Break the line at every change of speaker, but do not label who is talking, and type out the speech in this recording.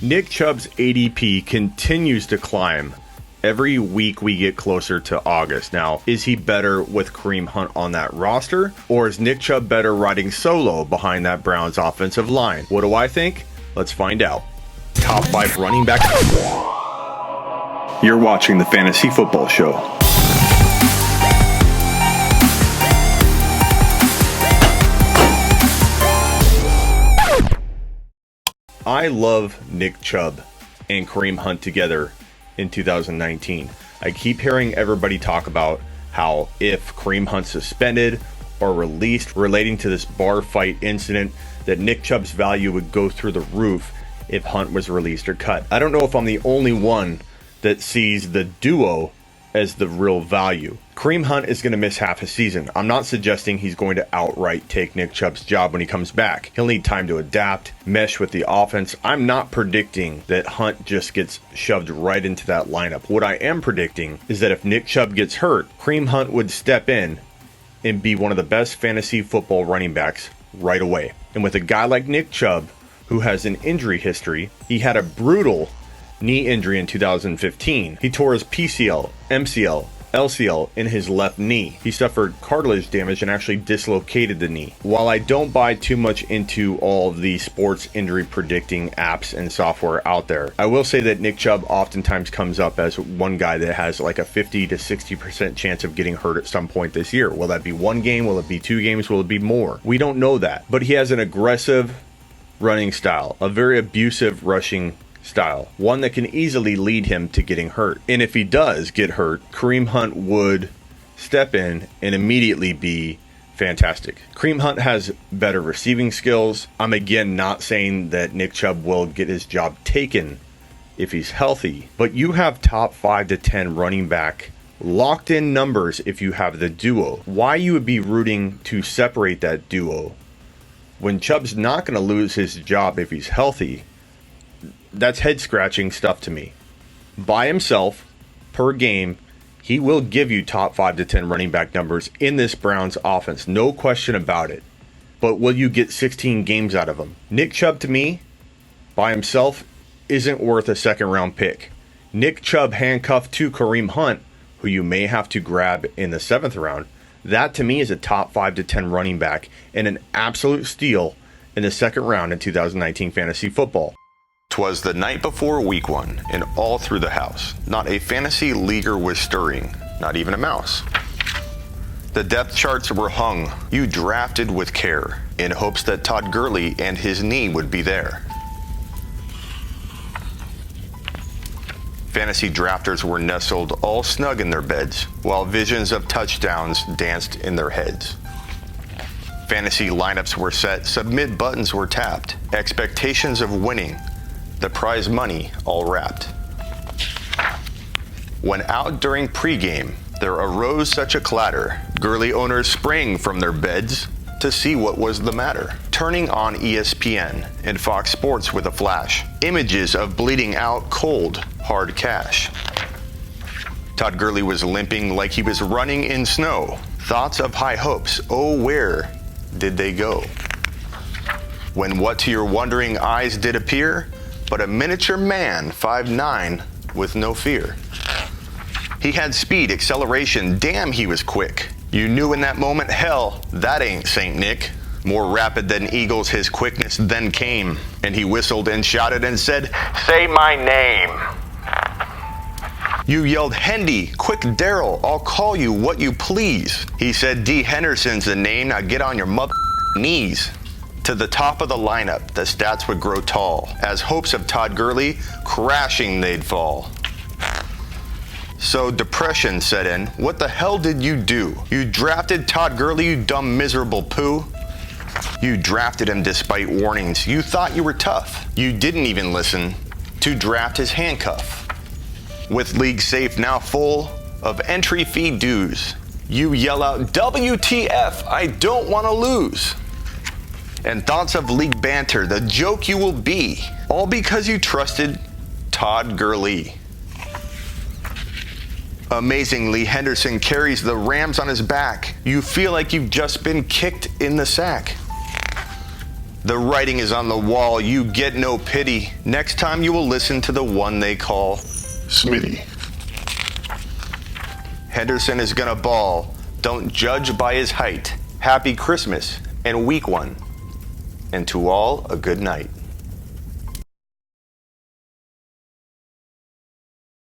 Nick Chubb's ADP continues to climb. Every week we get closer to August. Now, is he better with Kareem Hunt on that roster? Or is Nick Chubb better riding solo behind that Browns offensive line? What do I think? Let's find out. Top 5 running back. You're watching the Fantasy Football Show. I love Nick Chubb and Kareem Hunt together in 2019. I keep hearing everybody talk about how if Kareem Hunt's suspended or released relating to this bar fight incident, that Nick Chubb's value would go through the roof if Hunt was released or cut. I don't know if I'm the only one that sees the duo as the real value. Kareem Hunt is going to miss half a season. I'm not suggesting he's going to outright take Nick Chubb's job when he comes back. He'll need time to adapt, mesh with the offense. I'm not predicting that Hunt just gets shoved right into that lineup. What I am predicting is that if Nick Chubb gets hurt, Kareem Hunt would step in and be one of the best fantasy football running backs right away. And with a guy like Nick Chubb, who has an injury history, he had a brutal knee injury in 2015. He tore his PCL, MCL, LCL in his left knee. He suffered cartilage damage and actually dislocated the knee. While I don't buy too much into all of the sports injury predicting apps and software out there, I will say that Nick Chubb oftentimes comes up as one guy that has like a 50 to 60% chance of getting hurt at some point this year. Will that be one game? Will it be 2 games? Will it be more? We don't know that. But he has an aggressive running style, a very abusive rushing style, one that can easily lead him to getting hurt. And if he does get hurt, Kareem Hunt would step in and immediately be fantastic. Kareem Hunt has better receiving skills. I'm again not saying that Nick Chubb will get his job taken if he's healthy, but you have top 5 to 10 running back locked in numbers if you have the duo. Why you would be rooting to separate that duo when Chubb's not going to lose his job if he's healthy? That's head-scratching stuff to me. By himself, per game, he will give you top 5 to 10 running back numbers in this Browns offense. No question about it. But will you get 16 games out of him? Nick Chubb, to me, by himself, isn't worth a second-round pick. Nick Chubb handcuffed to Kareem Hunt, who you may have to grab in the 7th round, that to me is a top 5 to 10 running back and an absolute steal in the 2nd round in 2019 fantasy football. 'Twas the night before week 1, and all through the house, not a fantasy leaguer was stirring, not even a mouse. The depth charts were hung, you drafted with care, in hopes that Todd Gurley and his knee would be there. Fantasy drafters were nestled all snug in their beds, while visions of touchdowns danced in their heads. Fantasy lineups were set, submit buttons were tapped, expectations of winning, the prize money all wrapped. When out during pregame, there arose such a clatter, Gurley owners sprang from their beds to see what was the matter. Turning on ESPN and Fox Sports with a flash, images of bleeding out cold, hard cash. Todd Gurley was limping like he was running in snow. Thoughts of high hopes, oh where did they go? When what to your wondering eyes did appear, but a miniature man, 5'9", with no fear. He had speed, acceleration, damn he was quick. You knew in that moment, hell, that ain't Saint Nick. More rapid than eagles his quickness then came, and he whistled and shouted and said, say my name. You yelled, Hendy, quick Daryl, I'll call you what you please. He said, D. Henderson's the name, now get on your mother knees. To the top of the lineup, the stats would grow tall, as hopes of Todd Gurley, crashing they'd fall. So depression set in. What the hell did you do? You drafted Todd Gurley, you dumb miserable poo. You drafted him despite warnings. You thought you were tough. You didn't even listen to draft his handcuff. With league safe now full of entry fee dues, you yell out, WTF, I don't want to lose. And thoughts of league banter, the joke you will be, all because you trusted Todd Gurley. Amazingly, Henderson carries the Rams on his back. You feel like you've just been kicked in the sack. The writing is on the wall. You get no pity. Next time you will listen to the one they call
Smitty.
Henderson is gonna ball. Don't judge by his height. Happy Christmas and week one. And to all, a good night.